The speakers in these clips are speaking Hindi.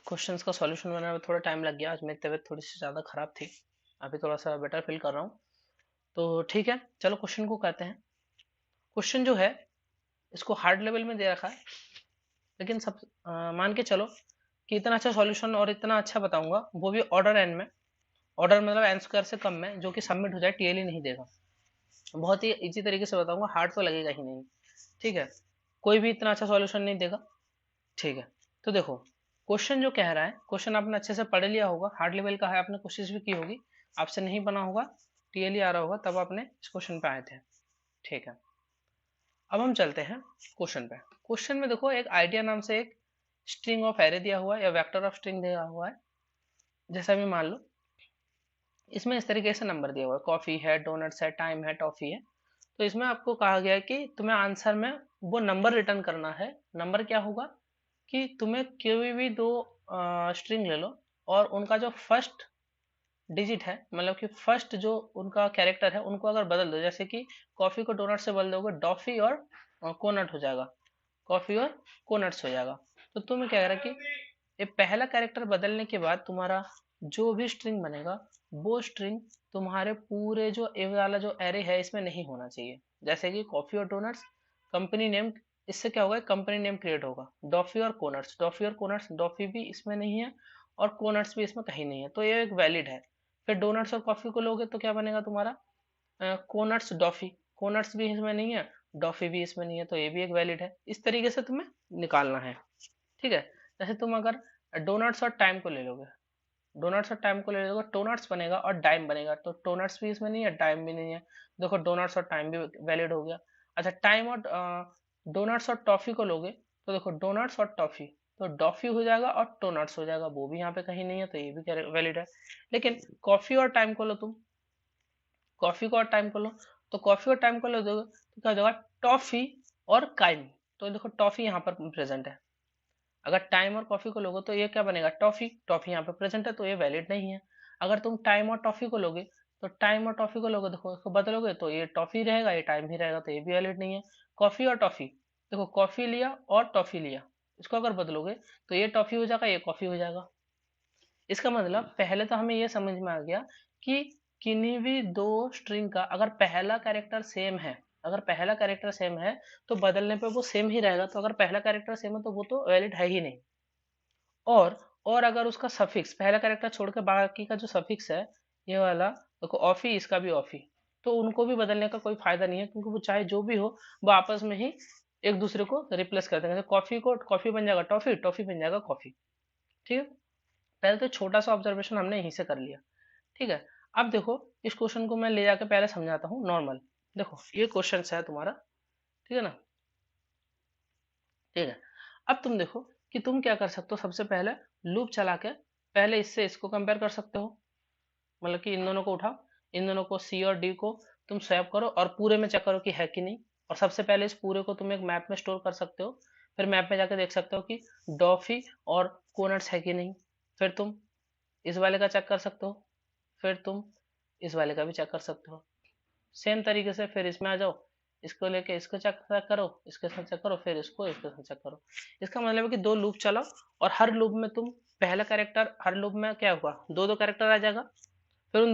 क्वेश्चंस का सॉल्यूशन बनाने में थोड़ा टाइम लग गया। आज मेरी तबीयत थोड़ी सी ज़्यादा ख़राब थी। अभी थोड़ा सा बेटर फील कर रहा हूँ। तो ठीक है, चलो क्वेश्चन को कहते हैं। क्वेश्चन जो है इसको हार्ड लेवल में दे रखा है, लेकिन सब मान के चलो कि इतना अच्छा सॉल्यूशन और इतना अच्छा बताऊंगा, वो भी ऑर्डर एन में। ऑर्डर मतलब एन स्क्वायर से कम में, जो कि सबमिट हो जाए, टीएलई नहीं देगा। बहुत ही इजी तरीके से बताऊंगा, हार्ड तो लगेगा ही नहीं। ठीक है, कोई भी इतना अच्छा सॉल्यूशन नहीं देगा। ठीक है, तो देखो क्वेश्चन जो कह रहा है, क्वेश्चन आपने अच्छे से पढ़ लिया होगा, हार्ड लेवल का है, आपने कोशिश भी की होगी, आपसे नहीं बना होगा, टीएलई आ रहा होगा, तब आपने इस क्वेश्चन पे आए थे। ठीक है, अब हम चलते हैं क्वेश्चन पे। क्वेश्चन में देखो एक आइडिया नाम से एक स्ट्रिंग ऑफ एरे दिया हुआ है या वेक्टर ऑफ स्ट्रिंग दिया हुआ है। जैसा भी मान लो इसमें इस तरीके से नंबर दिया हुआ है, कॉफी है, डोनट्स है, टाइम है, टॉफी है। तो इसमें आपको कहा गया है कि तुम्हें आंसर में वो नंबर रिटर्न करना है। नंबर क्या होगा कि तुम्हें कोई भी दो स्ट्रिंग ले लो और उनका जो फर्स्ट डिजिट है, मतलब कि फर्स्ट जो उनका कैरेक्टर है, उनको अगर बदल दो, जैसे कि कॉफी को डोनट से बदल दोगे, डॉफी और कोनट हो जाएगा, कॉफी और कोनट्स हो जाएगा। तो तुम्हें क्या करें कि ये पहला कैरेक्टर बदलने के बाद तुम्हारा जो भी स्ट्रिंग बनेगा, वो स्ट्रिंग तुम्हारे पूरे जो ए वाला जो एरे है इसमें नहीं होना चाहिए। जैसे कि कॉफी और डोनट्स, कंपनी नेम, इससे क्या होगा, कंपनी नेम क्रिएट होगा। डॉफी और कोनट्स, डॉफी और कोनट्स, डॉफी भी इसमें नहीं है और कोनट्स भी इसमें कहीं नहीं है, तो ये एक वैलिड है। फिर डोनट्स और कॉफी को लोगे तो क्या बनेगा तुम्हारा, कोनट्स डॉफी, कोनट्स भी इसमें नहीं है, डॉफी भी इसमें नहीं है, तो ये भी एक वैलिड है। इस तरीके से तुम्हें निकालना है। ठीक है, जैसे तुम अगर डोनट्स और टाइम को ले लोगे, डोनट्स और टाइम को ले लोगे, टोनट्स बनेगा और डाइम बनेगा, तो टोनट्स भी इसमें नहीं है, टाइम भी नहीं है। देखो डोनट्स और टाइम भी वैलिड हो गया। अच्छा, टाइम और डोनट्स और टॉफी को लोगे, तो देखो डोनट्स और टॉफी, तो डॉफी हो जाएगा और टोनट्स हो जाएगा, वो भी यहाँ पे कहीं नहीं है, तो ये भी वैलिड है। लेकिन कॉफी और टाइम को लो तुम, कॉफी को और टाइम को लो, तो कॉफी और टाइम को लो दोगे तो क्या हो जाएगा, टॉफी और काइम। तो देखो टॉफी यहाँ पर प्रेजेंट है। अगर टाइम और कॉफी को लोगे तो ये क्या बनेगा, टॉफी, टॉफी यहाँ पे प्रेजेंट है, तो ये वैलिड नहीं है। अगर तुम टाइम और टॉफी को लोगे, तो टाइम और टॉफी को लोगे, देखो इसको बदलोगे तो ये टॉफी रहेगा, ये टाइम ही रहेगा, तो ये भी वैलिड नहीं है। कॉफी और टॉफी, देखो कॉफी लिया और टॉफी लिया, इसको अगर बदलोगे तो ये टॉफी हो जाएगा, ये कॉफी हो जाएगा। इसका मतलब पहले तो हमें ये समझ में आ गया कि किन्हीं भी दो स्ट्रिंग का अगर पहला कैरेक्टर सेम है, अगर पहला कैरेक्टर सेम है तो बदलने पे वो सेम ही रहेगा। तो अगर पहला कैरेक्टर सेम है तो वो तो वैलिड है ही नहीं। और अगर उसका सफिक्स, पहला कैरेक्टर छोड़ के बाकी का जो सफिक्स है, ये वाला देखो ऑफी, इसका भी ऑफी, तो उनको भी बदलने का कोई फायदा नहीं है, क्योंकि वो चाहे जो भी हो, वो आपस में ही एक दूसरे को रिप्लेस कर देंगे। कॉफी को कॉफी बन जाएगा टॉफी, टॉफी बन जाएगा कॉफी। ठीक है, पहले तो छोटा सा ऑब्जर्वेशन हमने यहीं से कर लिया। ठीक है, अब देखो इस क्वेश्चन को मैं ले जाकर पहले समझाता हूँ नॉर्मल। देखो ये क्वेश्चन है तुम्हारा, ठीक है ना। ठीक है, अब तुम देखो कि तुम क्या कर सकते हो। सबसे पहले लूप चला के पहले इससे इसको कंपेयर कर सकते हो, मतलब कि इन दोनों को उठाओ, इन दोनों को सी और डी को तुम स्वैप करो और पूरे में चेक करो कि है कि नहीं। और सबसे पहले इस पूरे को तुम एक मैप में स्टोर कर सकते हो, फिर मैप में जाकर देख सकते हो कि डॉफी और कोनट्स है कि नहीं। फिर तुम इस वाले का चेक कर सकते हो, फिर तुम इस वाले का भी चेक कर सकते हो। सेम तरीके से फिर इसमें आ जाओ, इसको लेके इसको चेक करो, इसके साथ चेक करो, फिर इसको इसके साथ चेक करो। इसका मतलब है कि दो लूप चलाओ और हर लूप में तुम पहला कैरेक्टर, हर लूप में क्या हुआ, दो दो कैरेक्टर आ जाएगा, फिर उन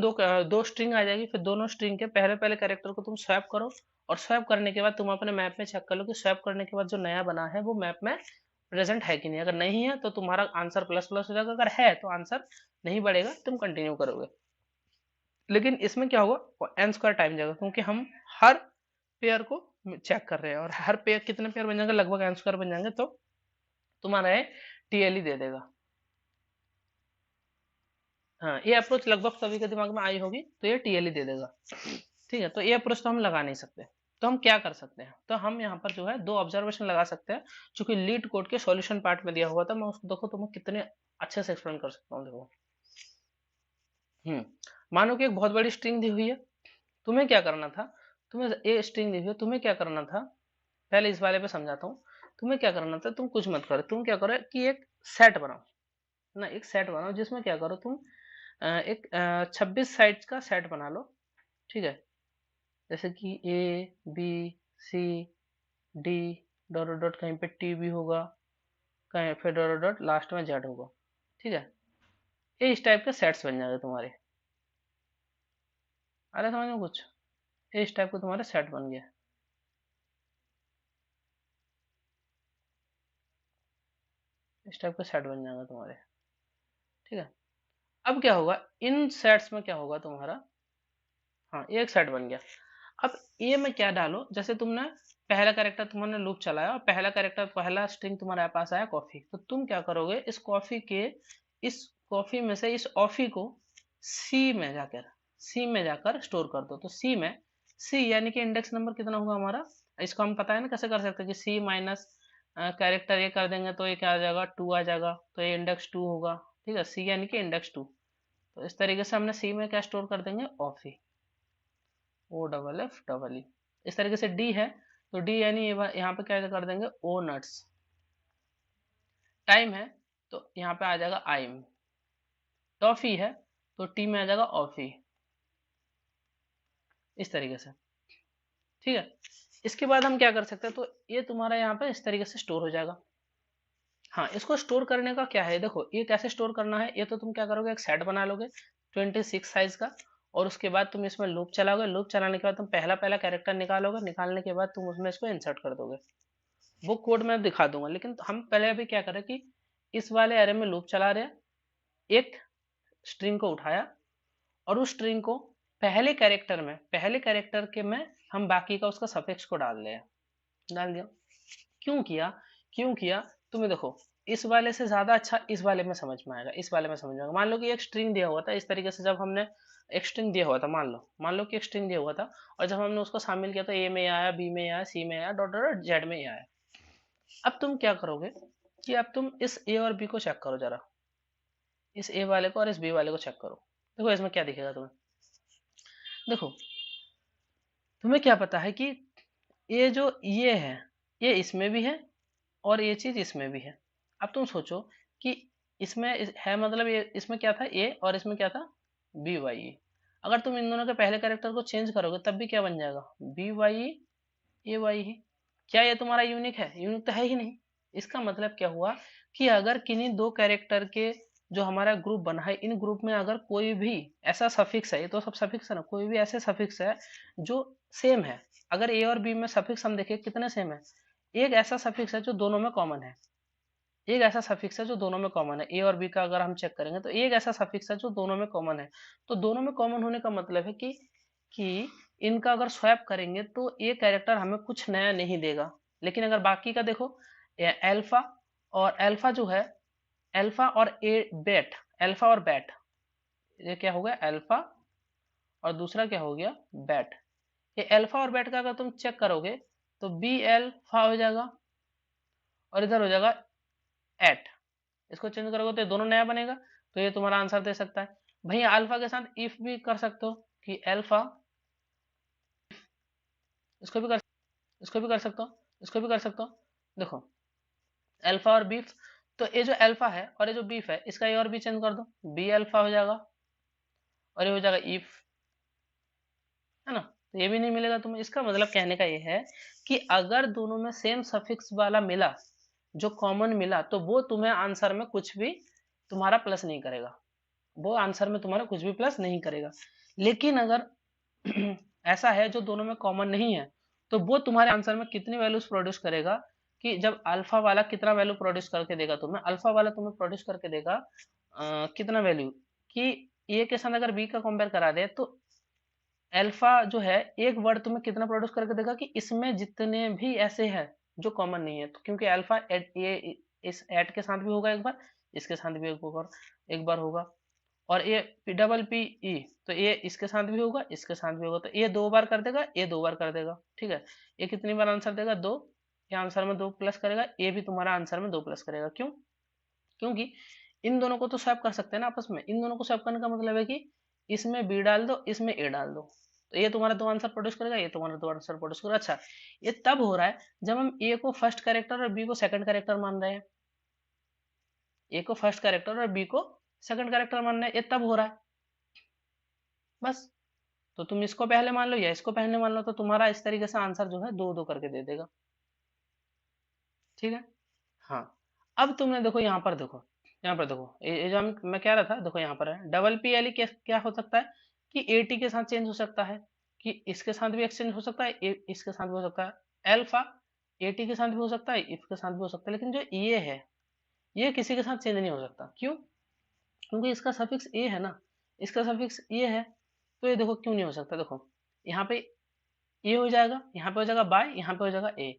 दो स्ट्रिंग आ जाएगी, फिर दोनों स्ट्रिंग के पहले पहले कैरेक्टर को तुम स्वैप करो। और स्वैप करने के बाद तुम अपने मैप में चेक कर लो कि स्वैप करने के बाद जो नया बना है वो मैप में प्रेजेंट है कि नहीं। अगर नहीं है तो तुम्हारा आंसर प्लस प्लस हो जाएगा, अगर है तो आंसर नहीं बढ़ेगा, तुम कंटिन्यू करोगे। लेकिन इसमें क्या होगा, एन स्क्वायर टाइम जाएगा, क्योंकि हम हर पेयर को चेक कर रहे हैं, और हर पेयर कितने पेयर बन जाएंगे, लगभग एन स्क्वायर बन जाएंगे, तो तुम्हारा है टीएलई दे देगा। हाँ, ये अप्रोच लगभग सभी के दिमाग में आई होगी, तो ये टीएलई दे देगा। ठीक है, तो ये अप्रोच तो हम लगा नहीं सकते। तो हम क्या कर सकते हैं, तो हम यहाँ पर जो है दो ऑब्जर्वेशन लगा सकते हैं, चूंकि लीड कोड के सॉल्यूशन पार्ट में दिया हुआ था। मैं उसको देखो तुम्हें कितने अच्छे से एक्सप्लेन कर सकता हूँ, देखो। मानो कि एक बहुत बड़ी स्ट्रिंग दी हुई है, तुम्हें क्या करना था, तुम्हें ये स्ट्रिंग दी हुई है, तुम्हें क्या करना था, पहले इस वाले पे समझाता हूँ। तुम्हें क्या करना था, तुम कुछ मत करो, तुम क्या करो कि एक सेट बनाओ ना, एक सेट बनाओ जिसमें क्या करो तुम, एक 26 साइड्स का सेट बना लो। ठीक है, जैसे कि A B C D, dot dot कहीं पे टी भी होगा, कहीं फिर डॉट डॉट लास्ट में जेड होगा। ठीक है, ये इस टाइप के सेट्स बन जाएंगे तुम्हारे। अरे समझ में कुछ, ये इस टाइप के तुम्हारे सेट बन गए। इस टाइप के सेट बन जाएंगे तुम्हारे। ठीक है, अब क्या होगा इन सेट्स में, क्या होगा तुम्हारा, हाँ ये एक सेट बन गया। अब ए में क्या डालो, जैसे तुमने पहला कैरेक्टर तुमने लूप चलाया और पहला कैरेक्टर पहला स्ट्रिंग तुम्हारे पास आया कॉफी, तो तुम क्या करोगे इस कॉफी के, इस कॉफी में से इस ऑफी को सी में जाकर, सी में जाकर स्टोर कर दो। तो सी में, सी यानी कि इंडेक्स नंबर कितना होगा हमारा, इसको हम पता है ना कैसे कर सकते हैं कि सी माइनस कैरेक्टर ये कर देंगे तो ये क्या आ जाएगा, 2 आ जाएगा, तो ये इंडेक्स 2 होगा। ठीक है, सी यानी कि इंडेक्स 2। तो इस तरीके से हमने सी में क्या स्टोर कर देंगे, ऑफी, O double F double E. इस तरीके से डी है, तो डी यानी यहाँ पे क्या कर देंगे, ओ नट्स। टाइम है तो यहाँ पे आ जाएगा आइम। टॉफी है तो टी में आ जाएगा ऑफी। इस तरीके से, ठीक है। इसके बाद हम क्या कर सकते हैं, तो ये तुम्हारा यहाँ पे इस तरीके से स्टोर हो जाएगा। हाँ, इसको स्टोर करने का क्या है, देखो ये कैसे स्टोर करना है, ये तो तुम क्या करोगे, एक सेट बना लोगे 26 साइज का, और उसके बाद तुम इसमें लूप चलाओगे, लूप चलाने के बाद तुम पहला पहला कैरेक्टर निकालोगे, निकालने के बाद तुम उसमें इसको इंसर्ट कर दोगे। वो कोड मैं दिखा दूंगा, लेकिन हम पहले अभी क्या करें कि इस वाले एरे में लूप चला रहे हैं, एक स्ट्रिंग को उठाया और उस स्ट्रिंग को पहले कैरेक्टर में, पहले कैरेक्टर के में हम बाकी का उसका सफिक्स को डाल दिया, डाल दिया। क्यों किया, क्यों किया, तुम्हें देखो इस वाले से ज्यादा अच्छा इस वाले में समझ में आएगा, इस वाले में समझ में आएगा। मान लो कि एक स्ट्रिंग दिया हुआ था, इस तरीके से जब हमने एक स्ट्रिंग दिया हुआ था, मान लो कि एक स्ट्रिंग दिया हुआ था, और जब हमने उसको शामिल किया तो ए में आया, बी में आया, सी में आया, डॉट डॉट जेड में आया। अब तुम क्या करोगे कि अब तुम इस ए और बी को चेक करो जरा, इस ए वाले को और इस बी वाले को चेक करो। देखो इसमें क्या दिखेगा तुम्हें, देखो तुम्हें क्या पता है कि ये जो ये है, ये इसमें भी है और ये चीज इसमें भी है। अब तुम सोचो कि इसमें है मतलब ये इसमें क्या था ए और इसमें क्या था बी वाई ए। अगर तुम इन दोनों के पहले कैरेक्टर को चेंज करोगे तब भी क्या बन जाएगा, बी वाई ए वाई है। क्या ये तुम्हारा यूनिक है, यूनिक तो है ही नहीं। इसका मतलब क्या हुआ कि अगर किन्हीं दो कैरेक्टर के जो हमारा ग्रुप बना है, इन ग्रुप में अगर कोई भी ऐसा सफिक्स है, ये तो सब सफिक्स है ना, कोई भी ऐसे सफिक्स है जो सेम है, अगर ए और बी में सफिक्स हम देखें कितने सेम है, एक ऐसा सफिक्स है जो दोनों में कॉमन है, एक ऐसा सफिक्स है जो दोनों में कॉमन है, ए और बी का अगर हम चेक करेंगे तो एक ऐसा सफिक्स है जो दोनों में कॉमन है। तो दोनों में कॉमन होने का मतलब है कि इनका अगर स्वैप करेंगे तो ये कैरेक्टर हमें कुछ नया नहीं देगा। लेकिन अगर बाकी का देखो, एल्फा और एल्फा जो है, एल्फा और ए बेट, एल्फा और बैट, ये क्या हो गया एल्फा और दूसरा क्या हो गया बैट। ये एल्फा और बैट का अगर तुम चेक करोगे तो बी एल्फा हो जाएगा और इधर हो जाएगा एट। इसको चेंज करोगे तो ये दोनों नया बनेगा, तो ये तुम्हारा आंसर दे सकता है। भैया अल्फा के साथ इफ भी कर सकते हो कि एल्फा, इसको भी कर, इसको भी कर सकते हो, इसको भी कर सकते हो। देखो अल्फा और बीफ, तो ये जो अल्फा है और ये जो बीफ है इसका ए और बी चेंज कर दो, बी अल्फा हो जाएगा और ये हो जाएगा इफ, है ना। तो ये भी नहीं मिलेगा तुम्हें। इसका मतलब कहने का ये है कि अगर दोनों में सेम सफिक्स वाला मिला, जो कॉमन मिला, तो वो तुम्हें आंसर में कुछ भी तुम्हारा प्लस नहीं करेगा, वो आंसर में तुम्हारा कुछ भी प्लस नहीं करेगा। लेकिन अगर ऐसा है जो दोनों में कॉमन नहीं है, तो वो तुम्हारे आंसर में कितनी वैल्यूज प्रोड्यूस करेगा, कि जब अल्फा वाला कितना वैल्यू प्रोड्यूस करके देगा तुम्हें, अल्फा वाला तुम्हें प्रोड्यूस करके देगा कितना वैल्यू, कि ए के साथ अगर बी का कंपेयर करा दे तो अल्फा जो है एक वर्ड तुम्हें कितना प्रोड्यूस करके देगा कि इसमें जितने भी ऐसे हैं जो कॉमन नहीं है। तो क्योंकि अल्फा एट ये इस एट के साथ भी होगा एक बार, इसके साथ भी एक बार होगा, और ये पी डबल पी ई, तो ये इसके साथ भी होगा, इसके साथ भी होगा, तो ये 2 बार कर देगा, ये 2 बार कर देगा। ठीक है, ये कितनी बार आंसर देगा, 2। ये आंसर में 2 प्लस करेगा, ये भी तुम्हारा आंसर में 2 प्लस करेगा। क्यों, क्योंकि इन दोनों को तो स्वैप कर सकते हैं ना आपस में। इन दोनों को स्वैप करने का मतलब है कि इसमें बी डाल दो, इसमें ए डाल दो, तो ये तुम्हारा 2 आंसर प्रोड्यूस करेगा, ये तुम्हारा 2 आंसर प्रोड्यूस करेगा। अच्छा, ये तब हो रहा है जब हम ए को फर्स्ट कैरेक्टर और बी को सेकंड कैरेक्टर मान रहे हैं, ए को फर्स्ट कैरेक्टर और बी को सेकंड कैरेक्टर मान रहे हैं, ये तब हो रहा है बस। तो तुम इसको पहले मान लो या इसको पहले मान लो, तो तुम्हारा इस तरीके से आंसर जो है 2 2 करके दे देगा। ठीक है, हाँ। अब तुमने देखो यहाँ पर देखो, यहाँ पर देखो, ये जो मैं कह रहा था, देखो यहाँ पर है डबल पी एल ई, क्या हो सकता है कि ए टी के साथ चेंज हो सकता है, कि इसके साथ भी एक्सचेंज हो सकता है, इसके साथ भी हो सकता है। एल्फा ए टी के साथ भी हो सकता है, इफ के साथ भी हो सकता है, लेकिन जो ये है ये किसी के साथ चेंज नहीं हो सकता। क्यों? क्योंकि इसका सफिक्स ए है ना, इसका सफिक्स ए है। तो ये देखो क्यों नहीं हो सकता, देखो यहाँ पे ए हो जाएगा, यहाँ पे हो जाएगा बाय, यहाँ पे हो जाएगा ए,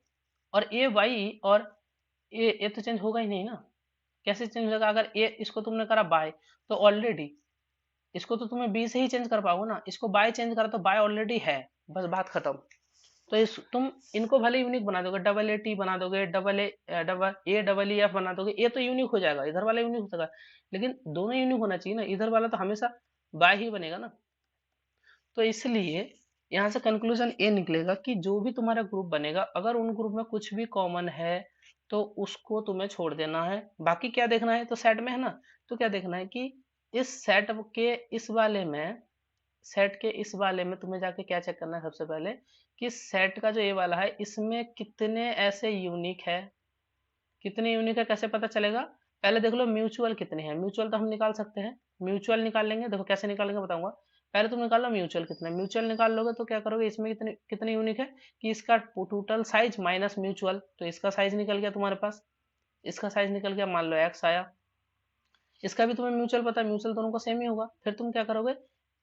और ए वाई और ए तो चेंज होगा ही नहीं ना। कैसे चेंज हो जाएगा? अगर ए इसको तुमने करा बाय, तो ऑलरेडी इसको तो तुम्हें बी से ही चेंज कर पाओगे ना, इसको बाय चेंज करा तो बाय ऑलरेडी है, बस बात खत्म। तो इस तुम इनको भले यूनिक बना दोगे, डबल ए टी बना दोगे, डबल ए एफ बना दोगे, ये तो यूनिक हो जाएगा, इधर वाला यूनिक हो जाएगा, लेकिन दोनों यूनिक होना चाहिए ना, इधर वाला तो हमेशा बाय ही बनेगा ना। तो इसलिए यहाँ से कंक्लूजन ये निकलेगा कि जो भी तुम्हारा ग्रुप बनेगा, अगर उन ग्रुप में कुछ भी कॉमन है तो उसको तुम्हें छोड़ देना है। बाकी क्या देखना है, तो सेट में है ना, तो क्या देखना है कि इस सेट के इस वाले में, सेट के इस वाले में तुम्हें जाके क्या चेक करना है सबसे पहले, कि सेट का जो ये वाला है इसमें कितने ऐसे यूनिक है, कितने यूनिक है कैसे पता चलेगा? पहले देख लो म्यूचुअल कितने हैं, म्यूचुअल तो हम निकाल सकते हैं, म्यूचुअल निकाल लेंगे, देखो कैसे निकालेंगे बताऊंगा। पहले तुम निकाल लो म्यूचुअल कितना है, म्यूचुअल निकाल लोगे तो क्या करोगे, इसमें कितने कितने यूनिक है कि इसका टोटल साइज माइनस म्यूचुअल, तो इसका साइज निकल गया तुम्हारे पास, इसका साइज निकल गया, मान लो एक्स आया। इसका भी तुम्हें म्यूचुअल पता है, म्यूचुअल दोनों का सेम ही होगा, फिर तुम क्या करोगे,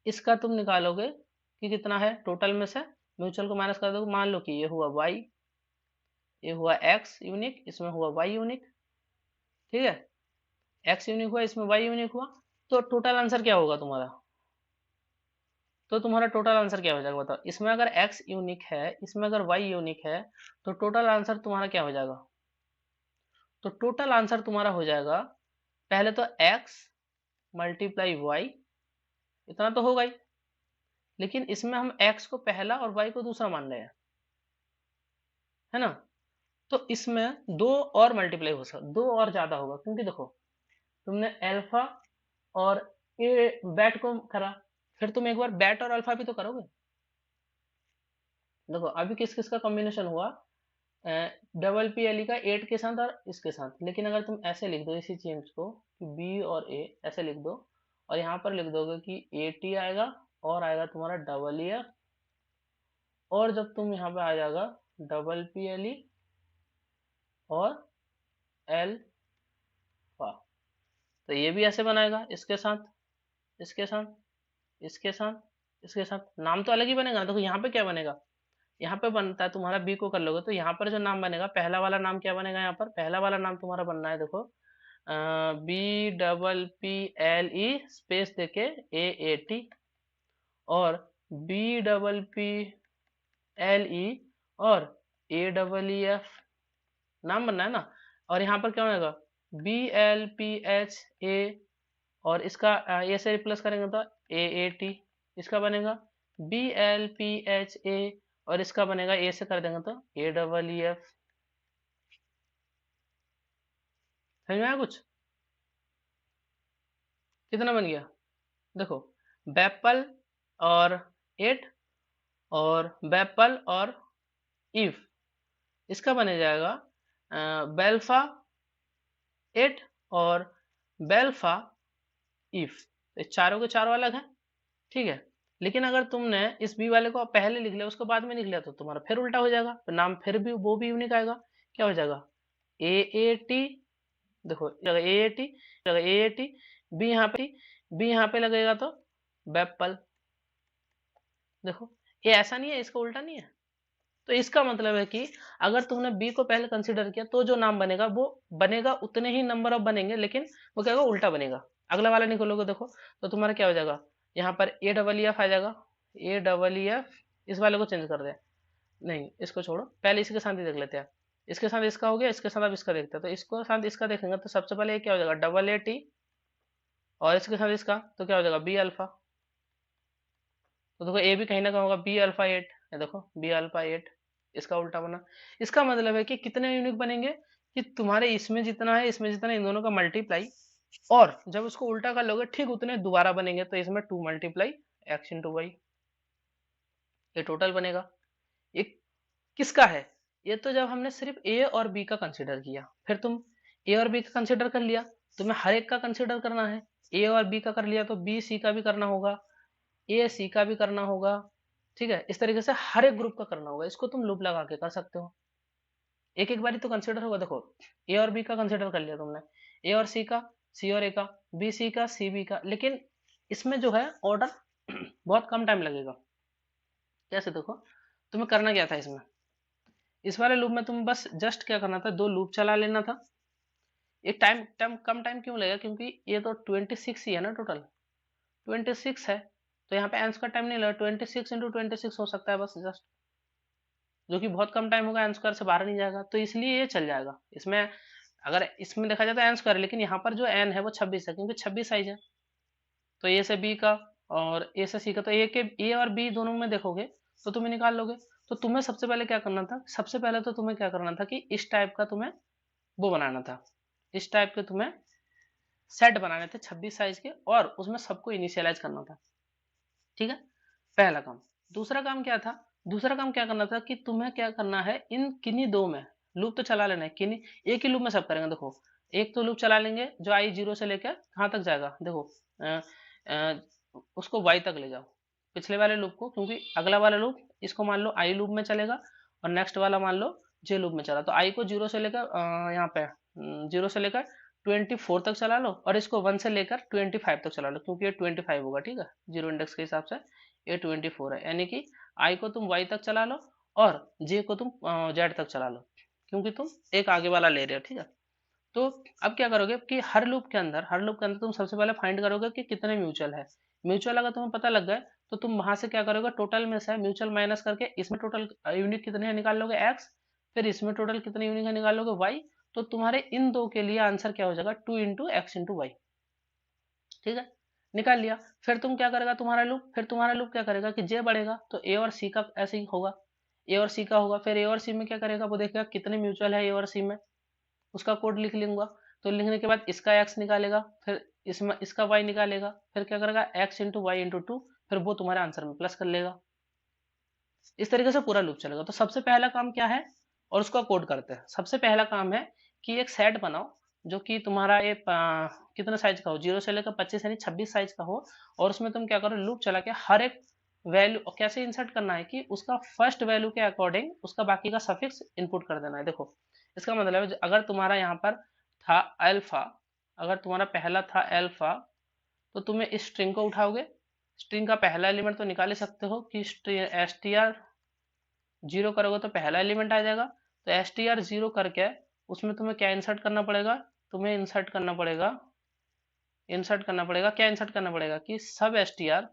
इसका तुम निकालोगे कि कितना है टोटल में से, म्यूचुअल को माइनस कर दोगे, मान लो कि ये हुआ वाई, ये हुआ एक्स यूनिक, इसमें हुआ वाई यूनिक, ठीक है, एक्स यूनिक हुआ, इसमें वाई यूनिक हुआ, तो टोटल आंसर क्या होगा तुम्हारा? तो तुम्हारा टोटल आंसर क्या हो जाएगा बताओ, इसमें अगर एक्स यूनिक है, इसमें अगर वाई यूनिक है, तो टोटल आंसर तुम्हारा क्या हो जाएगा? तो टोटल आंसर तुम्हारा हो जाएगा, पहले तो एक्स मल्टीप्लाई वाई, इतना तो होगा ही, लेकिन इसमें हम एक्स को पहला और वाई को दूसरा मान रहे हैं, है ना। तो इसमें दो और मल्टीप्लाई हो सकता, दो और ज्यादा होगा, क्योंकि देखो तुमने अल्फा और ए बैट को करा, फिर तुम एक बार बैट और अल्फा भी तो करोगे। देखो अभी किस किस का कॉम्बिनेशन हुआ, डबल पी एल ई का 8 के साथ और इसके साथ, लेकिन अगर तुम ऐसे लिख दो इसी चेंज को कि बी और ए ऐसे लिख दो, और यहाँ पर लिख दोगे कि ए टी आएगा और आएगा तुम्हारा डबल ई एफ, और जब तुम यहाँ पे आ जाएगा डबल पी एल ई और एल्फा, तो ये भी ऐसे बनाएगा, इसके साथ, इसके साथ, इसके साथ, इसके साथ, नाम तो अलग ही बनेगा ना। देखो यहाँ पे क्या बनेगा, यहाँ पे बनता है तुम्हारा बी को कर लोगे तो यहाँ पर जो नाम बनेगा, पहला वाला नाम क्या बनेगा, यहाँ पर पहला वाला नाम तुम्हारा बनना है, देखो B double P L E space देके ए ए टी, और B double P L E और ए डबल ई एफ, नाम बनना है ना। और यहाँ पर क्या बनेगा, B L P H A, और इसका ए से रिप्लेस करेंगे तो ए ए टी, इसका बनेगा B L P H A, और इसका बनेगा ए से कर देंगे तो ए डबल ई एफ। समझ में आया कुछ? कितना बन गया? देखो बेपल और एट, और बेपल और इफ, इसका बने जाएगा बेल्फा एट और बेल्फा इफ, ये चारों के चारों अलग है, ठीक है। लेकिन अगर तुमने इस बी वाले को पहले लिख लिया उसको बाद में लिख लिया तो तुम्हारा फिर उल्टा हो जाएगा, तो नाम फिर भी वो भी यूनिक आएगा। क्या हो जाएगा, ए ए टी, देखो जगह ए ए टी, जगह ए ए टी, बी यहाँ पे लगेगा तो बेपल, देखो ये ऐसा नहीं है, इसका उल्टा नहीं है। तो इसका मतलब है कि अगर तुमने बी को पहले कंसीडर किया तो जो नाम बनेगा वो बनेगा, उतने ही नंबर ऑफ बनेंगे, लेकिन वो क्या होगा, उल्टा बनेगा। अगला वाला निकलोगे देखो, तो तुम्हारा क्या हो जाएगा, यहाँ पर ए डबल ई एफ आ जाएगा, ए डबल ई एफ, इस वाले को चेंज कर दे, नहीं इसको छोड़ो, पहले इसके साथ ही देख लेते हैं, इसके साथ इसका हो गया, इसके साथ अब इसका देखते हैं, तो इसको साथ इसका देखेंगे तो सबसे पहले ये क्या हो जाएगा, डबल ए टी, और इसके साथ इसका तो क्या हो जाएगा, बी अल्फा, तो देखो ए भी कहीं ना कहीं होगा बी अल्फा एट, देखो बी अल्फा एट, इसका उल्टा बना। इसका मतलब है कि कितने यूनिक बनेंगे, कि तुम्हारे इसमें जितना है, इसमें जितना, इन दोनों का मल्टीप्लाई, और जब उसको उल्टा कर लोगे ठीक उतने दोबारा बनेंगे, तो इसमें two multiply X into Y, ये टोटल बनेगा। ये किसका है, ये तो जब हमने सिर्फ ए और बी का कंसिडर किया, फिर तुम ए और बी का कंसिडर कर लिया तुम्हें हर एक का कंसिडर करना है। ए और बी का कर लिया तो बी सी का भी करना होगा, ए सी का भी करना होगा। ठीक है, इस तरीके से हर एक ग्रुप का करना होगा। इसको तुम लूप लगा के कर सकते हो। एक एक बारी तो कंसिडर होगा। देखो, ए और बी का कंसिडर कर लिया तुमने, ए और सी का, सी और ए का, बी सी का, सी बी का। लेकिन इसमें जो है ऑर्डर बहुत कम टाइम लगेगा। कैसे? देखो, तुम्हें करना क्या था इसमें, इस वाले लूप में तुम बस जस्ट क्या करना था, दो लूप चला लेना था। एक टाइम टाइम कम टाइम क्यों लगेगा, क्योंकि ये तो 26 ही है ना, टोटल 26 है। तो यहाँ पे आंसर का टाइम नहीं लगा, 26 × 26 हो सकता है बस, जस्ट, जो कि बहुत कम टाइम होगा, आंसर से बाहर नहीं जाएगा, तो इसलिए ये चल जाएगा इसमें। अगर इसमें देखा जाए तो आंसर, लेकिन यहाँ पर जो एन है वो 26 है, क्योंकि 26 साइज है। तो ए से बी का और ए से सी का, तो ए और बी दोनों में देखोगे तो तुम्हें निकाल लोगे। तो तुम्हें सबसे पहले क्या करना था, सबसे पहले तो तुम्हें क्या करना था कि इस टाइप का तुम्हें वो बनाना था, इस टाइप के तुम्हें सेट बनाने थे 26 साइज के, और उसमें सबको इनिशियलाइज करना था। ठीक है, पहला काम। दूसरा काम क्या था, दूसरा काम क्या करना था कि तुम्हें क्या करना है, इन किन्हीं दो में लूप तो चला लेना है, किन्हीं एक ही लूप में सब करेंगे। देखो, एक तो लूप चला लेंगे जो आई 0 से लेकर कहाँ तक जाएगा, देखो उसको वाई तक ले जाओ, पिछले वाले लूप को, क्योंकि अगला वाला लूप इसको मान लो आई लूप में चलेगा, और नेक्स्ट वाला मान लो जे लूप में चला। तो आई को 0 से लेकर यहाँ पे 0 से लेकर 24 तक चला लो, और इसको 1 से लेकर 25 तक चला लो, क्योंकि ये 25 होगा। ठीक है, जीरो इंडेक्स के हिसाब से ये 24 है, यानी कि आई को तुम वाई तक चला लो और जे को तुम जेड तक चला लो, क्योंकि तुम एक आगे वाला ले रहे हो। ठीक है, तो अब क्या करोगे कि हर लूप के अंदर तुम सबसे पहले फाइंड करोगे कि कितने म्यूचुअल है। म्यूचुअल अगर तुम्हें पता लग गए तो तुम वहां से क्या करोगे, टोटल में से म्यूचुअल माइनस करके इसमें टोटल यूनिट कितने हैं निकाल लोगे एक्स, फिर इसमें टोटल कितने यूनिट है निकाल लोगे वाई। तो तुम्हारे इन दो के लिए आंसर क्या हो जाएगा, 2 × x × y। ठीक है, निकाल लिया। फिर तुम क्या करेगा, तुम्हारा लूप क्या करेगा कि जे बढ़ेगा तो ए और सी का ऐसे ही होगा, ए और सी का होगा। फिर ए और सी में क्या करेगा, वो देखेगा कितने म्यूचुअल है ए और सी में, उसका कोड लिख लूंगा। तो लिखने के बाद इसका एक्स निकालेगा, फिर इसमें इसका वाई निकालेगा, फिर क्या करेगा x × y × 2, फिर वो तुम्हारे आंसर में प्लस कर लेगा। इस तरीके से पूरा लूप चलेगा। तो सबसे पहला काम क्या है, और उसका कोड करते हैं। सबसे पहला काम है कि एक सेट बनाओ जो कि तुम्हारा ये कितने साइज का हो, 0 से लेकर 25 यानी 26 साइज का हो, और उसमें तुम क्या करो, लूप चला के हर एक वैल्यू कैसे इंसर्ट करना है कि उसका फर्स्ट वैल्यू के अकॉर्डिंग उसका बाकी का सफिक्स इनपुट कर देना है। देखो, इसका मतलब है अगर तुम्हारा यहाँ पर था अल्फा, अगर तुम्हारा पहला था अल्फा, तो तुम्हें इस स्ट्रिंग को उठाओगे, स्ट्रिंग का पहला एलिमेंट तो निकाल ही सकते हो कि str 0 करोगे तो पहला एलिमेंट आ जाएगा। तो str 0 करके उसमें तुम्हें क्या इंसर्ट करना पड़ेगा, तुम्हें क्या इंसर्ट करना पड़ेगा कि सब str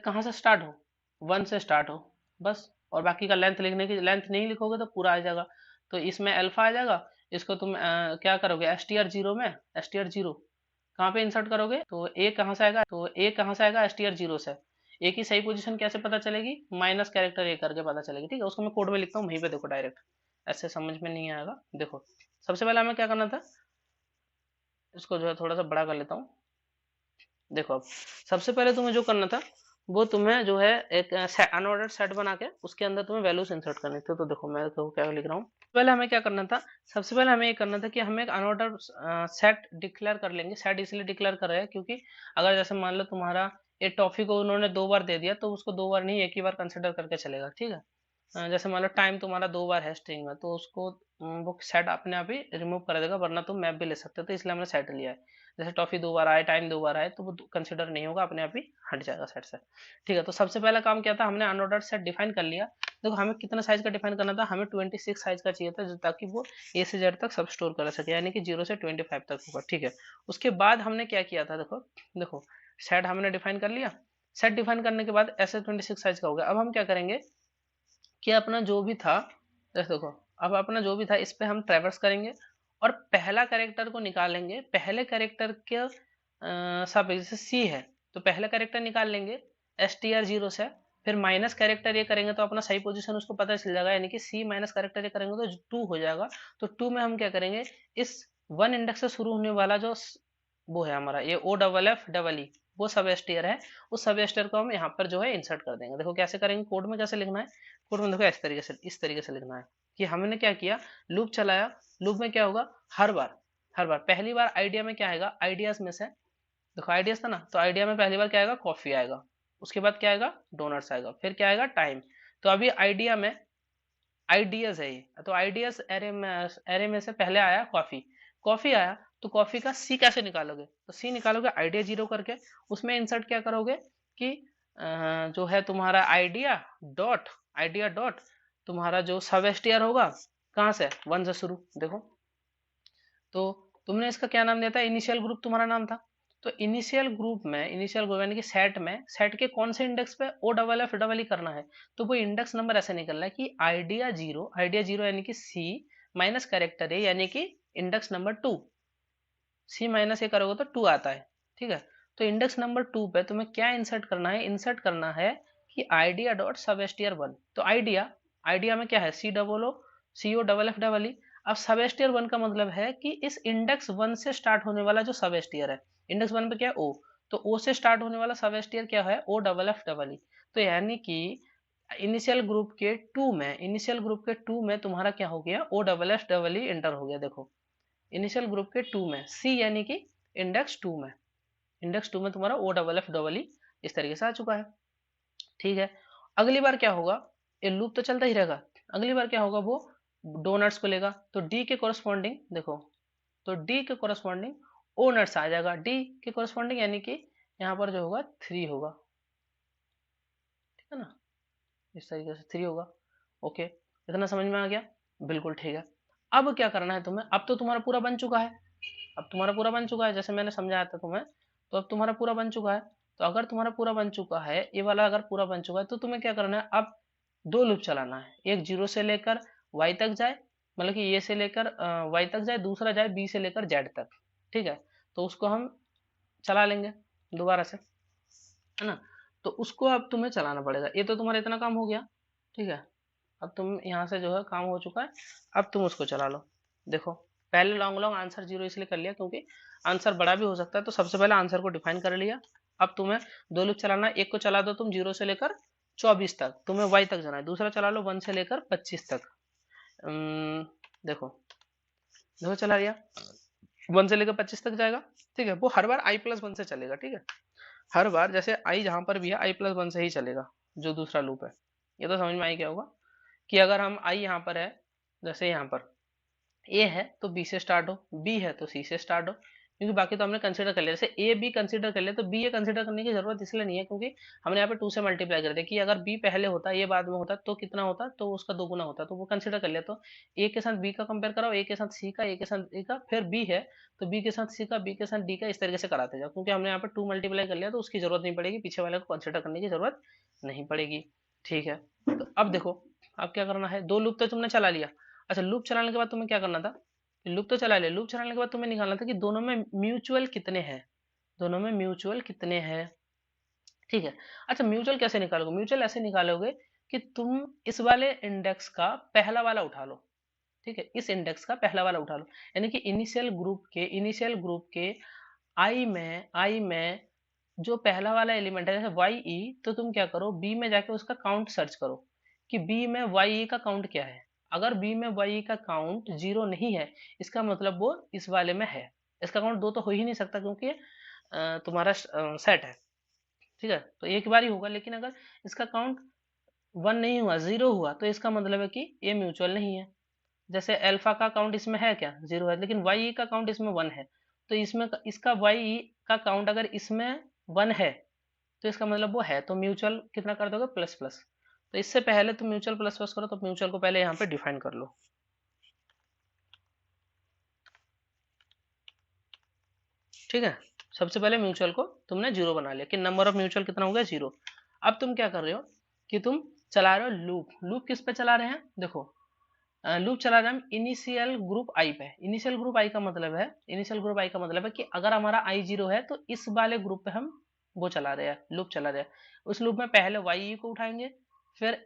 कहाँ से स्टार्ट हो, 1 से स्टार्ट हो बस। और बाकी का लेंथ लिखने की, लेंथ नहीं लिखोगे तो पूरा आ जाएगा। तो इसमें अल्फा आ जाएगा, इसको तुम क्या करोगे, str 0 कहाँ पे इंसर्ट करोगे, तो ए कहाँ से आएगा, str 0 से। ए की सही पोजीशन कैसे पता चलेगी, माइनस कैरेक्टर ए करके पता चलेगी। ठीक है, उसको मैं कोड में लिखता हूँ, वहीं पे देखो डायरेक्ट, ऐसे समझ में नहीं आएगा। देखो, सबसे पहले हमें क्या करना था, इसको जो है थोड़ा सा बड़ा कर लेता हूँ। देखो, अब सबसे पहले तुम्हें जो करना था वो तुम्हें जो है एक अनऑर्डर्ड सेट बना के उसके अंदर तुम्हें वैल्यूज इंसर्ट करनी थी। तो देखो मैं तो क्या लिख रहा हूँ, पहले हमें क्या करना था, सबसे पहले हमें ये करना था कि हमें एक अनऑर्डर्ड सेट डिक्लेयर कर लेंगे। सेट इसलिए डिक्लेयर कर रहे हैं क्योंकि अगर जैसे मान लो तुम्हारा ये टॉफी को उन्होंने 2 बार दे दिया, तो उसको 2 बार नहीं, एक ही बार कंसिडर करके चलेगा। ठीक है, जैसे मान लो टाइम तुम्हारा 2 बार है स्ट्रिंग में, तो उसको वो सेट अपने आप ही रिमूव कर देगा, वरना तुम मैप भी ले सकते हो। तो इसलिए हमने सेट लिया है। जैसे टॉफी 2 बार आए, टाइम 2 बार आए, तो वो कंसिडर नहीं होगा, अपने आप ही हट जाएगा सेट से। ठीक है, तो सबसे पहला काम क्या था, हमने अनऑर्डर्ड सेट डिफाइन कर लिया। देखो, हमें कितना साइज का डिफाइन करना था, हमें 26 साइज का चाहिए था, ताकि वो ए से जेड तक सब स्टोर कर सके, यानी कि 0 से 25 तक होगा। ठीक है, उसके बाद हमने क्या किया था, देखो देखो, सेट हमने डिफाइन कर लिया। सेट डिफाइन करने के बाद ऐसे 26 साइज का हो गया। अब हम क्या करेंगे कि अपना जो भी था, जैसे देखो, अब अपना जो भी था इस पे हम ट्रैवर्स करेंगे, और पहला कैरेक्टर को निकालेंगे। पहले कैरेक्टर के सब जैसे सी है, तो पहला कैरेक्टर निकाल लेंगे str 0 से, फिर माइनस कैरेक्टर ये करेंगे तो अपना सही पोजीशन उसको पता चल जाएगा, यानी कि सी माइनस कैरेक्टर ये करेंगे तो 2 हो जाएगा। तो 2 में हम क्या करेंगे, इस 1 इंडेक्स से शुरू होने वाला जो वो है हमारा ये OFF वो सब स्टेयर है, उस सब स्टेयर को हम यहाँ पर जो है इंसर्ट कर देंगे। देखो कैसे करेंगे, कोड में कैसे लिखना है, कोड में देखो इस तरीके से लिखना है कि हमने क्या किया, लूप चलाया। लूप में क्या होगा, हर बार हर बार पहली बार आइडिया में क्या आएगा, आइडियाज में से देखो आइडियाज था ना, तो आइडिया में पहली बार क्या आएगा, कॉफी आएगा, उसके बाद क्या आएगा, डोनट्स आएगा, फिर क्या आएगा, टाइम। तो अभी आइडिया में आइडियाज है ये, तो आइडियाज एरे में से पहले आया कॉफी, कॉफी आया, तो कॉफी का सी कैसे निकालोगे, तो सी निकालोगे आइडिया जीरो करके, उसमें इंसर्ट क्या करोगे कि जो है तुम्हारा आइडिया डॉट तुम्हारा जो सब एस्टियर होगा कहाँ से, वन से शुरू। देखो तो तुमने इसका क्या नाम दिया था, इनिशियल ग्रुप तुम्हारा नाम था, तो इनिशियल ग्रुप यानी कि सेट में, सेट के कौन से इंडेक्स पे O double F double E करना है, तो वो इंडेक्स नंबर ऐसे निकलना है कि आइडिया जीरो यानी कि सी माइनस कैरेक्टर ए यानी कि इंडेक्स नंबर टू, सी माइनस ए करोगे तो टू आता है, ठीक है। तो इंडेक्स नंबर टू पे तुम्हें क्या इंसर्ट करना है, इंसर्ट करना है कि आइडिया डॉट सब एस्टियर वन, तो आइडिया में क्या है, C O double F double E. अब सब एस्टियर वन का मतलब है कि इस इंडेक्स वन से स्टार्ट होने वाला जो सब एस्टियर है, इंडेक्स वन पे क्या है ओ, तो ओ से स्टार्ट होने वाला सब एस्टियर क्या है, O double F double E. तो यानी कि इनिशियल ग्रुप के टू में तुम्हारा क्या हो गया, O double F double E enter हो गया। देखो इनिशियल ग्रुप के टू में सी यानी कि इंडेक्स टू में तुम्हारा O double F double E इस तरीके से आ चुका है, ठीक है। अगली बार क्या होगा, ये लूप तो चलता ही रहेगा, अगली बार क्या होगा, वो डोनट्स को लेगा, तो डी के कोरस्पॉन्डिंग देखो, तो डी के कोरस्पॉन्डिंग ओ नट्स आ जाएगा, डी के कोरस्पॉन्डिंग यानी कि यहाँ पर जो होगा थ्री होगा, ठीक है ना, इस तरीके से थ्री होगा। ओके इतना समझ में आ गया, बिल्कुल ठीक है। अब क्या करना है तुम्हें, अब तो तुम्हारा पूरा बन चुका है, अब तुम्हारा पूरा बन चुका है जैसे मैंने समझाया था तुम्हें, तो अब तुम्हारा पूरा बन चुका है। तो अगर तुम्हारा पूरा बन चुका है, ये वाला अगर पूरा बन चुका है, तो तुम्हें क्या करना है, अब दो लूप चलाना है, एक जीरो से लेकर वाई तक जाए, मतलब कि ये से लेकर वाई तक जाए, दूसरा जाए बी से लेकर जेड तक, ठीक है। तो उसको हम चला लेंगे दोबारा से, है ना। तो उसको अब तुम्हें चलाना पड़ेगा, ये तो तुम्हारा इतना काम हो गया, ठीक है। अब तुम यहाँ से जो है काम हो चुका है, अब तुम उसको चला लो। देखो पहले लॉन्ग लॉन्ग आंसर जीरो इसलिए कर लिया क्योंकि आंसर बड़ा भी हो सकता है, तो सबसे पहले आंसर को डिफाइन कर लिया। अब तुम्हें दो लूप चलाना है, एक को चला दो तुम जीरो से लेकर 24 तक, तुम्हें वाई तक जाना है, दूसरा चला लो 1 से लेकर 25 तक। देखो देखो चला लिया, 1 से लेकर 25 तक जाएगा, ठीक है। वो हर बार आई प्लस वन से चलेगा, ठीक है, हर बार जैसे आई जहां पर भी है आई प्लस वन से ही चलेगा, जो दूसरा लूप है। ये तो समझ में आई क्या होगा कि अगर हम आई यहाँ पर है, जैसे यहाँ पर ए है तो बी से स्टार्ट हो, बी है तो सी से स्टार्ट हो, क्योंकि बाकी तो हमने कंसीडर कर लिया, जैसे ए बी कंसीडर कर लिया, तो बी ए कंसीडर करने की जरूरत इसलिए नहीं है क्योंकि हमने यहाँ पे टू से मल्टीप्लाई कर दिया कि अगर बी पहले होता ये बाद में होता तो कितना होता, तो उसका दोगुना होता, तो वो कंसीडर कर लिया। तो ए के साथ बी का कंपेयर कराओ, ए के साथ सी का, ए के साथ ए का, फिर बी है तो बी के साथ सी का, बी के साथ डी का, इस तरीके से कराते जाओ, क्योंकि हमने यहाँ पे टू मल्टीप्लाई कर लिया तो उसकी जरूरत नहीं पड़ेगी, पीछे वाले को कंसीडर करने की जरूरत नहीं पड़ेगी, ठीक है। तो अब देखो अब क्या करना है, दो लूप तो तुमने चला लिया। अच्छा लूप चलाने के बाद तुम्हें क्या करना था, लूप तो चला लिया, लूप चलाने के बाद तुम्हें निकालना था कि दोनों में म्यूचुअल कितने हैं, दोनों में म्यूचुअल कितने हैं, ठीक है। अच्छा म्यूचुअल कैसे निकालोगे, म्यूचुअल ऐसे निकालोगे कि तुम इस वाले इंडेक्स का पहला वाला उठा लो, ठीक है, इस इंडेक्स का पहला वाला उठा लो, यानी कि इनिशियल ग्रुप के आई में जो पहला वाला एलिमेंट है जैसे वाई ई, तो तुम क्या करो बी में जाके उसका काउंट सर्च करो कि बी में वाई ई का काउंट क्या है। अगर बी में वाई ई का काउंट जीरो नहीं है, इसका मतलब वो इस वाले में है, इसका काउंट दो तो हो ही नहीं सकता क्योंकि ये तुम्हारा सेट है, ठीक है। तो एक बार ही होगा, लेकिन अगर इसका काउंट वन नहीं हुआ, जीरो हुआ, तो इसका मतलब है कि ये म्यूचुअल नहीं है। जैसे अल्फा का काउंट इसमें है क्या, जीरो है, लेकिन वाई का काउंट इसमें वन है, तो इसमें इसका वाई का काउंट अगर इसमें वन है तो इसका मतलब वो है, तो म्यूचुअल कितना कर दोगे, प्लस प्लस। तो इससे पहले तुम म्यूचुअल प्लस प्लस करो, तो म्यूचुअल को पहले यहाँ पे डिफाइन कर लो, ठीक है। सबसे पहले म्यूचुअल को तुमने जीरो बना लिया कि नंबर ऑफ म्यूचुअल कितना हो गया, जीरो। अब तुम क्या कर रहे हो कि तुम चला रहे हो लूप, लूप किस पे चला रहे हैं, देखो लूप चला रहे हैं हम इनिशियल ग्रुप आई पे। इनिशियल ग्रुप आई का मतलब है कि अगर हमारा आई जीरो है तो इस वाले ग्रुप पे हम वो चला रहे हैं, लूप चला रहे हैं। उस लूप में पहले वाई को उठाएंगे, फिर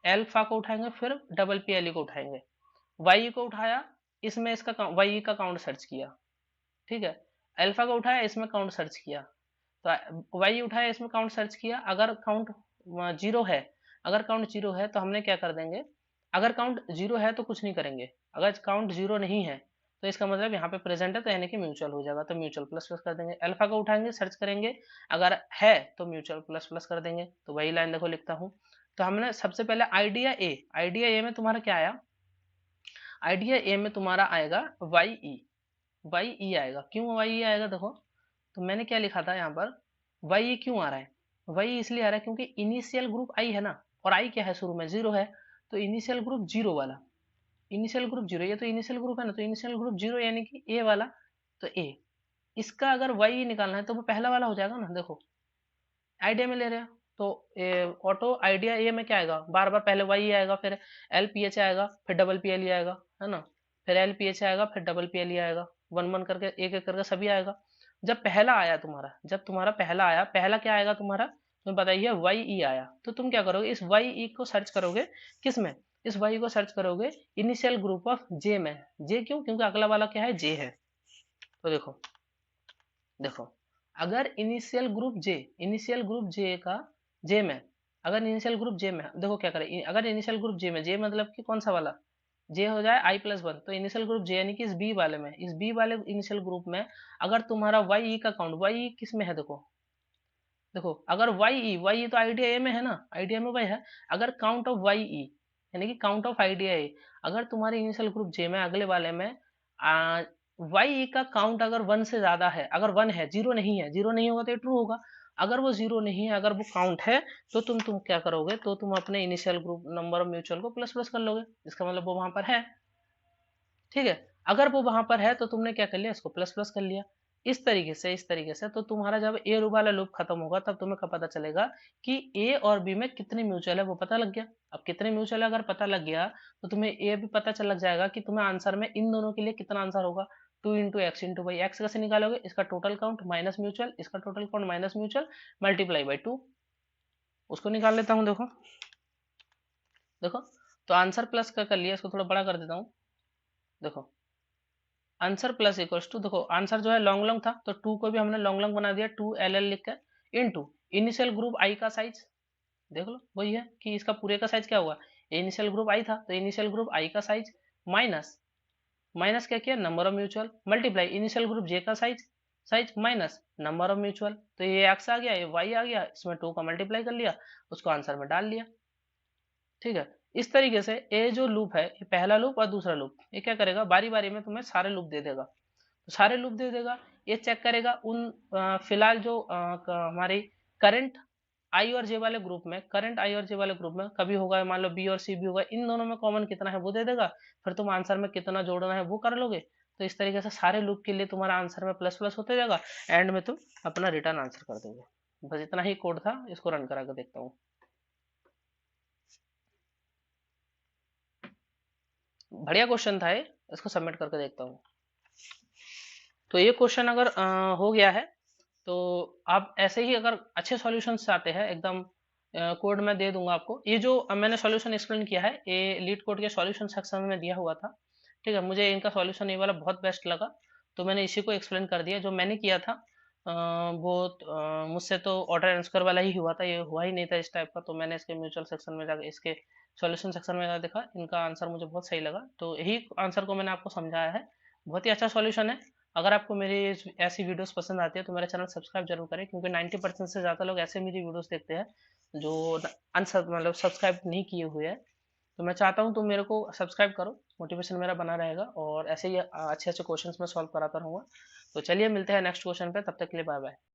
एल्फा को उठाएंगे, फिर डबल पी एल को उठाएंगे। वाई को उठाया, इसमें इसका वाई का काउंट सर्च किया, ठीक है। अल्फा को उठाया, इसमें काउंट सर्च किया, तो वाई उठाया, इसमें काउंट सर्च किया। अगर काउंट जीरो है, अगर काउंट जीरो है तो हमने क्या कर देंगे, अगर काउंट जीरो है तो कुछ नहीं करेंगे, अगर काउंट जीरो नहीं है तो इसका मतलब यहाँ पे प्रेजेंट है तो यानी कि म्यूचुअल हो जाएगा, तो म्यूचुअल प्लस प्लस कर देंगे। अल्फा को उठाएंगे, सर्च करेंगे, अगर है तो म्यूचुअल प्लस प्लस कर देंगे। तो वही लाइन देखो लिखता हूँ। तो हमने सबसे पहले आइडिया ए में तुम्हारा क्या आया, आइडिया ए में तुम्हारा आएगा वाई ई आएगा। क्यों वाई ई आएगा देखो, तो मैंने क्या लिखा था यहाँ पर, वाई ई क्यों आ रहा है, वाई इसलिए आ रहा है क्योंकि इनिशियल ग्रुप आई है ना, और आई क्या है शुरू में, जीरो है। तो इनिशियल ग्रुप जीरो वाला, इनिशियल ग्रुप जीरो, ये तो इनिशियल ग्रुप है ना, तो इनिशियल ग्रुप जीरो यानी कि ए वाला, तो ए, इसका अगर वाई निकालना है तो वो पहला वाला हो जाएगा ना। देखो आइडिया में ले रहे हैं तो ऑटो आइडिया ए में क्या आएगा, बार बार पहले वाई आएगा, फिर एल पी एच आएगा, फिर डबल पी एल ई आएगा, है ना, फिर एल पी एच आएगा, फिर डबल पी एल ई आएगा, वन वन करके एक एक करके सभी आएगा। जब पहला आया तुम्हारा, जब तुम्हारा पहला आया, पहला क्या आएगा तुम्हारा, तुम्हें बताइए वाई ई आया, तो तुम क्या करोगे, इस वाई ई को सर्च करोगे, किस में, इस वाई को सर्च करोगे इनिशियल ग्रुप ऑफ जे में। जे क्यों, क्योंकि अगला वाला क्या है, जे है। तो देखो देखो अगर इनिशियल ग्रुप जे का जे में, अगर इनिशियल ग्रुप जे में, देखो क्या करें, अगर इनिशियल ग्रुप जे में, जे मतलब कि कौन सा वाला, जे हो जाए आई प्लस वन, तो इनिशियल ग्रुप जे यानी कि इस बी वाले में, इस बी वाले इनिशियल ग्रुप में अगर तुम्हारा वाई ई का काउंट, वाई ई किस में है देखो, देखो अगर वाई ई तो आइडिया ए में है ना, आइडिया में वाई है, अगर काउंट ऑफ वाई ई यानी कि काउंट ऑफ आइडिया ए, अगर तुम्हारे इनिशियल ग्रुप जे में अगले वाले में वाई ई का काउंट अगर वन से ज्यादा है, अगर वन है, जीरो नहीं है, जीरो नहीं होगा तो ये ट्रू होगा, अगर वो जीरो नहीं है, अगर वो काउंट है, तो तुम क्या करोगे, तो तुम अपने initial group number of mutual को प्लस प्लस कर लोगे, इसका मतलब वो वहां पर है। ठीक है, अगर वो वहां पर है तो तुमने क्या कर लिया, इसको प्लस प्लस कर लिया। इस तरीके से तो तुम्हारा जब ए वाला लूप खत्म होगा तब तुम्हें कब पता चलेगा कि ए और बी में कितने म्यूचुअल है, वो पता लग गया। अब कितने म्यूचुअल है अगर पता लग गया, तो तुम्हें ए भी पता चल लग जाएगा कि तुम्हें आंसर में इन दोनों के लिए कितना आंसर होगा, two into X into Y. X कैसे निकालोगे, इसका टोटल काउंट माइनस म्यूचुअल, इसका total count minus mutual, multiply by two. उसको निकाल लेता हूँ, देखो देखो, तो आंसर प्लस का कर लिया, इसको थोड़ा बड़ा कर देता हूँ। देखो आंसर प्लस इक्वल्स टू, देखो आंसर जो है लॉन्ग लॉन्ग था, तो टू को भी हमने लॉन्ग लॉन्ग बना दिया, टू एल एल लिख कर, इन टू इनिशियल ग्रुप आई का साइज, देख लो वही है कि इसका पूरे का साइज क्या हुआ, इनिशियल ग्रुप आई था तो इनिशियल ग्रुप आई का साइज, माइनस, माइनस क्या किया, number of mutual, multiply initial group जे का size, size minus number of mutual, तो ये एक्स आ गया, ये वाई आ गया, इसमें टू का मल्टीप्लाई कर लिया, उसको आंसर में डाल लिया। ठीक है, इस तरीके से ये जो लूप है, ये पहला लूप और दूसरा लूप, ये क्या करेगा, बारी बारी में तुम्हें सारे लूप दे देगा, तो सारे लूप दे देगा, ये चेक करेगा उन फिलहाल जो हमारी करंट आई और जे वाले ग्रुप में, करंट आई और जे वाले ग्रुप में कभी होगा, मान लो बी और सी भी होगा, इन दोनों में कॉमन कितना है वो दे देगा, फिर तुम आंसर में कितना जोड़ना है वो कर लोगे। तो इस तरीके से सारे लूप के लिए तुम्हारा आंसर में प्लस प्लस होते जाएगा, एंड में तुम अपना रिटर्न आंसर कर दोगे। बस इतना ही कोड था, इसको रन करा कर देखता हूँ। बढ़िया क्वेश्चन था ये, इसको सबमिट करके देखता हूँ। तो ये क्वेश्चन अगर हो गया है, तो आप ऐसे ही अगर अच्छे सॉल्यूशंस चाहते हैं एकदम, कोड में दे दूंगा आपको, ये जो मैंने सॉल्यूशन एक्सप्लेन किया है ये लीड कोड के सॉल्यूशन सेक्शन में दिया हुआ था। ठीक है, मुझे इनका सॉल्यूशन ये वाला बहुत बेस्ट लगा, तो मैंने इसी को एक्सप्लेन कर दिया। जो मैंने किया था वो मुझसे तो ऑर्डर आंसर वाला ही हुआ था, ये हुआ ही नहीं था इस टाइप का, तो मैंने इसके म्यूचुअल सेक्शन में जाकर, इसके सॉल्यूशन सेक्शन में जाकर देखा, इनका आंसर मुझे बहुत सही लगा, तो यही आंसर को मैंने आपको समझाया है। बहुत ही अच्छा सॉल्यूशन है। अगर आपको मेरी ऐसी वीडियोस पसंद आती है तो मेरा चैनल सब्सक्राइब जरूर करें, क्योंकि 90% से ज़्यादा लोग ऐसे मेरी वीडियोस देखते हैं जो अनसब मतलब सब्सक्राइब नहीं किए हुए हैं। तो मैं चाहता हूँ तुम मेरे को सब्सक्राइब करो, मोटिवेशन मेरा बना रहेगा, और ऐसे ही अच्छे अच्छे क्वेश्चंस मैं सॉल्व कराता रहूँगा। तो चलिए मिलते हैं नेक्स्ट क्वेश्चन पे, तब तक के लिए बाय बाय।